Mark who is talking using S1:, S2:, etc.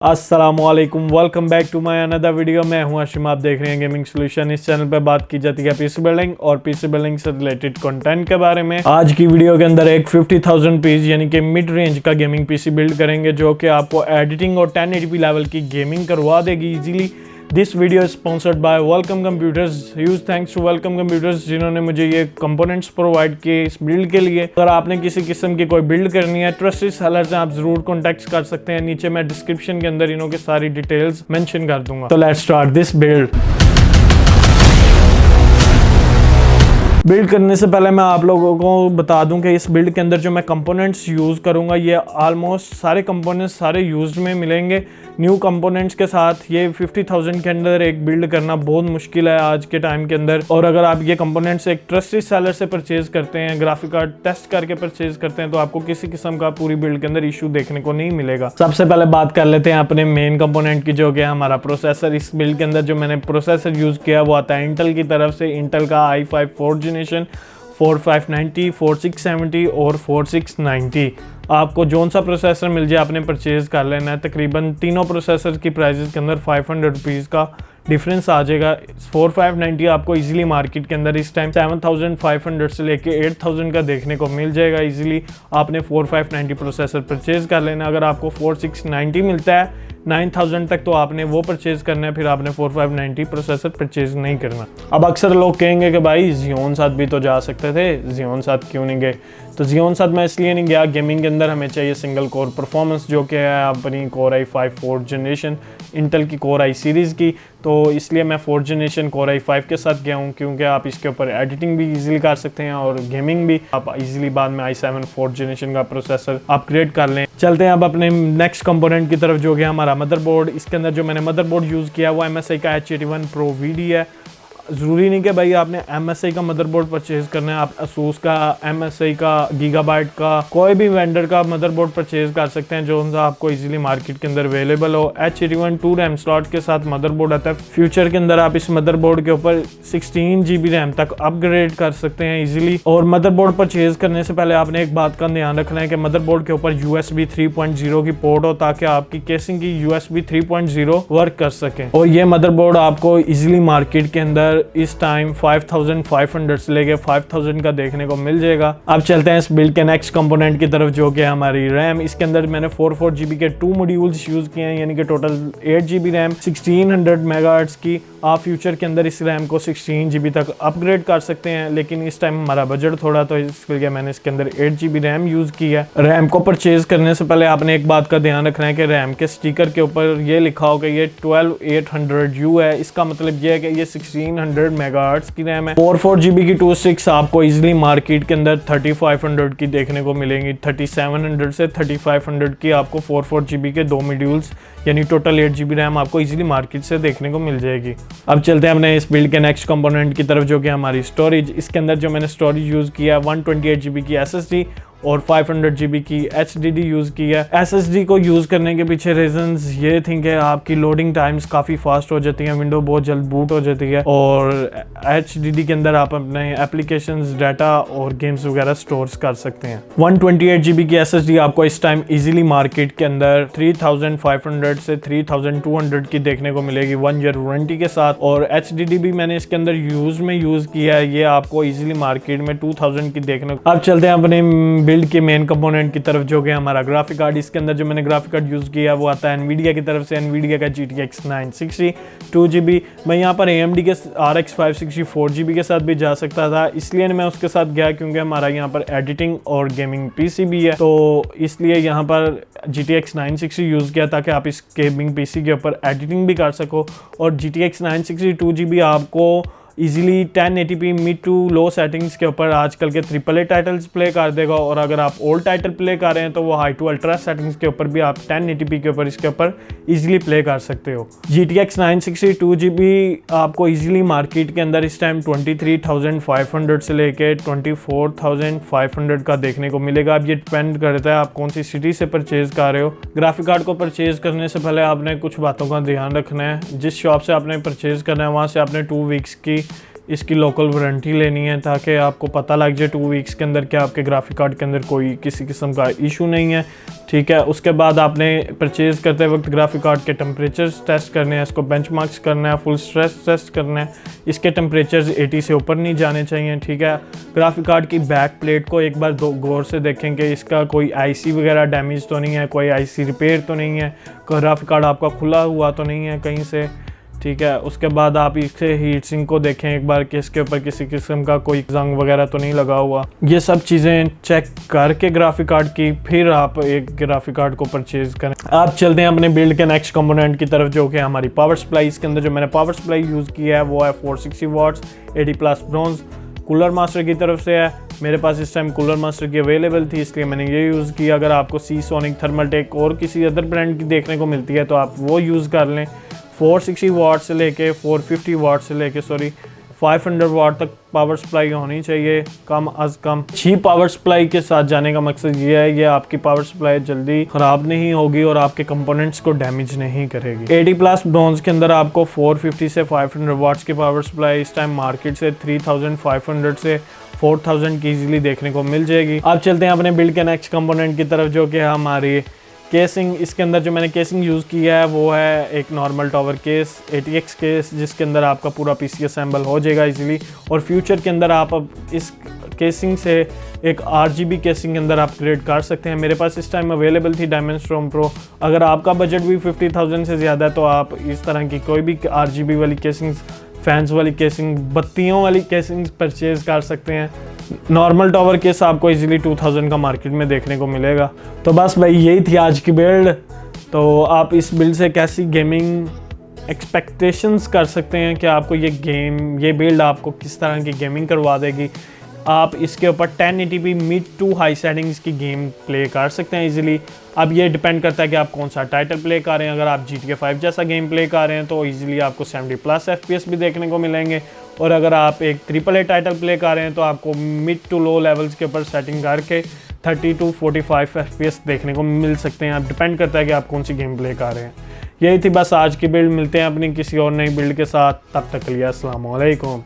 S1: अस्सलामुअलैकुम, welcome back to my another video. मैं हूं हाशिम, आप देख रहे हैं गेमिंग सॉल्यूशन। इस चैनल पे बात की जाती है पीसी बिल्डिंग और पीसी बिल्डिंग से रिलेटेड कंटेंट के बारे में। आज की वीडियो के अंदर एक 50,000 पीस यानी कि मिड रेंज का गेमिंग पीसी बिल्ड करेंगे जो कि आपको एडिटिंग और 1080p लेवल की गेमिंग करवा देगी easily. This video sponsored by welcome computers. Huge thanks to welcome computers जिन्होंने मुझे ये कंपोनेंट्स प्रोवाइड किए इस बिल्ड के लिए। अगर आपने किसी किस्म की कोई बिल्ड करनी है, ट्रस्टेड सेलर से आप जरूर कॉन्टैक्ट कर सकते हैं। नीचे मैं डिस्क्रिप्शन के अंदर इन्हों की सारी डिटेल्स मेंशन कर दूंगा। तो let's start this build. Build करने से पहले मैं आप लोगों को बता दूं कि इस बिल्ड के अंदर जो मैं कंपोनेंट्स यूज़ करूंगा ये ऑलमोस्ट सारे कंपोनेंट्स सारे यूज में मिलेंगे। न्यू कंपोनेंट्स के साथ ये 50,000 के अंदर एक बिल्ड करना बहुत मुश्किल है आज के टाइम के अंदर। और अगर आप ये कंपोनेंट्स एक ट्रस्टेड सेलर से परचेज करते हैं, ग्राफिक कार्ड टेस्ट करके परचेज करते हैं, तो आपको किसी किस्म का पूरी बिल्ड के अंदर इशू देखने को नहीं मिलेगा। सबसे पहले बात कर लेते हैं अपने मेन कंपोनेंट की, जो कि हमारा प्रोसेसर। इस बिल्ड के अंदर जो मैंने प्रोसेसर यूज़ किया वो आता है इंटेल की तरफ से। इंटेल का i5 4th जनरेशन 4590, 4670 और 4690। आपको जोन सा प्रोसेसर मिल जाए आपने परचेज कर लेना है। तकरीबन तीनों प्रोसेसर की प्राइसेस के अंदर 500 रुपीज़ का डिफरेंस आ जाएगा। 4590 आपको इजीली मार्केट के अंदर इस टाइम 7500 से लेके 8000 का देखने को मिल जाएगा इजीली। आपने 4590 प्रोसेसर परचेज कर लेना। अगर आपको 4690 मिलता है 9000 तक तो आपने वो परचेज करना है, फिर आपने 4590 प्रोसेसर परचेज नहीं करना। अब अक्सर लोग कहेंगे कि भाई जियोन साथ भी तो जा सकते थे, जियोन साथ क्यों नहीं गए? तो जियोन साथ मैं इसलिए नहीं गया, गेमिंग के अंदर हमें चाहिए सिंगल कोर परफॉर्मेंस, जो कि है अपनी core i5 4th generation Intel की कोर i सीरीज़ की। तो इसलिए मैं 4th जनरेशन कोर i5 के साथ गया हूँ, क्योंकि आप इसके ऊपर एडिटिंग भी इजीली कर सकते हैं और गेमिंग भी आप इजीली बाद में i7 4th जनरेशन का प्रोसेसर अपग्रेड कर लें। चलते हैं अब अपने नेक्स्ट कंपोनेंट की तरफ, जो कि हमारा मदरबोर्ड। इसके अंदर जो मैंने मदरबोर्ड यूज़ किया वो MSI का H81 Pro VD है। ज़रूरी नहीं कि भाई आपने MSI का मदरबोर्ड परचेज करना है, आप ASUS का, MSI का, गीगाबाइट का, कोई भी वेंडर का मदरबोर्ड परचेज कर सकते हैं जो आपको इजीली मार्केट के अंदर अवेलेबल हो। H81 2 रैम स्लॉट के साथ मदरबोर्ड आता है। फ्यूचर के अंदर आप इस मदरबोर्ड के ऊपर 16 GB रैम तक अपग्रेड कर सकते हैं इजीली। और मदरबोर्ड परचेज करने से पहले आपने एक बात का ध्यान रखना है कि मदरबोर्ड के ऊपर USB 3.0 की पोर्ट हो, ताकि आपकी केसिंग की USB 3.0 वर्क कर सके। और ये मदरबोर्ड आपको इजीली मार्केट के अंदर इस टाइम 5500 से लेके 5000 का देखने को मिल जाएगा। अब चलते हैं इस बिल्ड के नेक्स्ट कंपोनेंट की तरफ, जो कि हमारी रैम। इसके अंदर मैंने 4 GB के 2 मॉड्यूल्स यूज किए हैं, यानी कि टोटल 8 GB रैम 1600 मेगाहर्ट्ज की। आप फ्यूचर के अंदर इस रैम को 16 GB तक अपग्रेड कर सकते हैं, लेकिन इस टाइम हमारा बजट थोड़ा, तो इसके लिए मैंने इसके अंदर 8 GB रैम यूज की है। रैम को परचेज करने से पहले आपने एक बात का ध्यान रखना है कि रैम के स्टिकर के ऊपर ये लिखा हो कि ये 12800U है। इसका मतलब ये है कि ये 1600 मेगाहर्ट्ज की रैम है। 4 GB की 26 आपको इजीली मार्केट के अंदर 3500 की देखने को मिलेंगी। 3700 से 3500 की आपको 4 GB के 2 मॉड्यूल्स यानी टोटल 8 GB रैम आपको इजीली मार्केट से देखने को मिल जाएगी। अब चलते हैं अपने इस बिल्ड के नेक्स्ट कंपोनेंट की तरफ, जो कि हमारी स्टोरेज। इसके अंदर जो मैंने स्टोरेज यूज़ किया है 128 GB की SSD और 500 GB की HDD यूज़ की है। SSD को यूज़ करने के पीछे रीजंस ये थी कि आपकी लोडिंग टाइम्स काफ़ी फास्ट हो जाती हैं, विंडो बहुत जल्द बूट हो जाती है, और HDD के अंदर आप अपने एप्लीकेशंस, डाटा और गेम्स वगैरह स्टोर कर सकते हैं। 128 GB की SSD आपको इस टाइम इजीली मार्केट के अंदर 3500 से 3200 की देखने को मिलेगी 1 ईयर वारंटी के साथ। और HDD भी मैंने इसके अंदर यूज़ किया है, ये आपको इजीली मार्केट में 2000 की देखने को। अब चलते हैं अपने बिल्ड के मेन कंपोनेंट की तरफ, जो कि हमारा ग्राफिक कार्ड। इसके अंदर जो मैंने ग्राफिक कार्ड यूज़ किया वो आता है NVIDIA की तरफ से। NVIDIA का GTX 960 2 GB। मैं यहाँ पर AMD के RX 560 4 GB के साथ भी जा सकता था, इसलिए मैं उसके साथ गया क्योंकि हमारा यहाँ पर एडिटिंग और गेमिंग PC भी है, तो इसलिए यहाँ पर GTX 960 यूज़ किया ताकि आप इस गेमिंग PC के ऊपर एडिटिंग भी कर सको। और GTX 960 2 GB आपको easily 1080p mid to low settings के ऊपर आजकल के AAA टाइटल्स प्ले कर देगा। और अगर आप ओल्ड टाइटल प्ले कर रहे हैं तो वो हाई टू अल्ट्रा सेटिंग्स के ऊपर भी आप 1080p के ऊपर इसके ऊपर इजीली प्ले कर सकते हो। GTX 960 2 GB आपको इजीली मार्केट के अंदर इस टाइम 23,500 से लेके 24,500 का देखने को मिलेगा। अब ये डिपेंड करता है आप कौन सी सिटी से परचेज कर रहे हो। ग्राफिक कार्ड को परचेज करने से पहले आपने कुछ बातों का ध्यान रखना है। जिस शॉप से आपने परचेज करना है वहाँ से आपने 2 वीक्स की इसकी लोकल वारंटी लेनी है ताकि आपको पता लग जाए 2 वीक्स के अंदर कि आपके ग्राफिक कार्ड के अंदर कोई किसी किस्म का इशू नहीं है, ठीक है। उसके बाद आपने परचेज़ करते वक्त ग्राफिक कार्ड के टेम्परेचर्स टेस्ट करने हैं, इसको बेंचमार्क्स करना है, फुल स्ट्रेस टेस्ट करना है, इसके टेम्परेचर्स 80 से ऊपर नहीं जाने चाहिए, ठीक है। ग्राफिक कार्ड की बैक प्लेट को एक बार गौर से देखें कि इसका कोई आईसी वगैरह डैमेज तो नहीं है, कोई आईसी रिपेयर तो नहीं है, ग्राफिक कार्ड आपका खुला हुआ तो नहीं है कहीं से, ठीक है। उसके बाद आप इसके हीट सिंक को देखें एक बार कि इसके ऊपर किसी किस्म का कोई जंग वगैरह तो नहीं लगा हुआ। ये सब चीज़ें चेक करके ग्राफिक कार्ड की फिर आप एक ग्राफिक कार्ड को परचेज़ करें। आप चलते हैं अपने बिल्ड के नेक्स्ट कंपोनेंट की तरफ जो कि हमारी पावर सप्लाई। इसके अंदर जो मैंने पावर सप्लाई यूज़ किया है वो है 460 वाट्स 80+ ब्रॉन्ज कूलर मास्टर की तरफ से है। मेरे पास इस टाइम कूलर मास्टर की अवेलेबल थी इसलिए मैंने ये यूज़ किया। अगर आपको सीसोनिक, थर्मलटेक और किसी अदर ब्रांड की देखने को मिलती है तो आप वो यूज़ कर लें। 460 वाट से लेके 450 वाट से लेके 500 वाट तक पावर सप्लाई होनी चाहिए कम अज़ कम। अच्छी पावर सप्लाई के साथ जाने का मकसद ये है ये आपकी पावर सप्लाई जल्दी ख़राब नहीं होगी और आपके कंपोनेंट्स को डैमेज नहीं करेगी। 80+ ब्रॉन्ज के अंदर आपको 450 से 500 वाट्स की पावर सप्लाई इस टाइम मार्केट से 3500 से 4000 की ईजिली देखने को मिल जाएगी। अब चलते हैं अपने बिल्ड के नेक्स्ट कंपोनेंट की तरफ जो कि हमारी केसिंग। इसके अंदर जो मैंने केसिंग यूज़ किया है वो है एक normal tower case, ATX case, जिसके अंदर आपका पूरा PC असेंबल हो जाएगा इजीली। और फ्यूचर के अंदर आप अब इस केसिंग से एक RGB केसिंग के अंदर अपग्रेड कर सकते हैं। मेरे पास इस टाइम अवेलेबल थी डायमंड स्टॉर्म प्रो। अगर आपका बजट भी 50,000 से ज़्यादा है तो आप इस तरह की कोई भी RGB वाली केसिंग, फैंस वाली केसिंग, बत्तियों वाली केसिंग परचेज़ कर सकते हैं। नॉर्मल टॉवर केस आपको इजीली 2000 का मार्केट में देखने को मिलेगा। तो बस भाई यही थी आज की बिल्ड। तो आप इस बिल्ड से कैसी गेमिंग एक्सपेक्टेशंस कर सकते हैं कि आपको ये बिल्ड आपको किस तरह की गेमिंग करवा देगी। आप इसके ऊपर 1080p mid to high settings की गेम प्ले कर सकते हैं इजीली। अब ये डिपेंड करता है कि आप कौन सा टाइटल प्ले कर रहे हैं। अगर आप GTA 5 जैसा गेम प्ले कर रहे हैं तो इजीली आपको 70+ FPS भी देखने को मिलेंगे। और अगर आप एक AAA टाइटल प्ले कर रहे हैं तो आपको मिड टू लो लेवल्स के ऊपर सेटिंग करके 30 to 45 FPS देखने को मिल सकते हैं। अब डिपेंड करता है कि आप कौन सी गेम प्ले कर रहे हैं। यही थी बस आज की बिल्ड। मिलते हैं अपनी किसी और नई बिल्ड के साथ, तब तक के लिए अस्सलाम वालेकुम।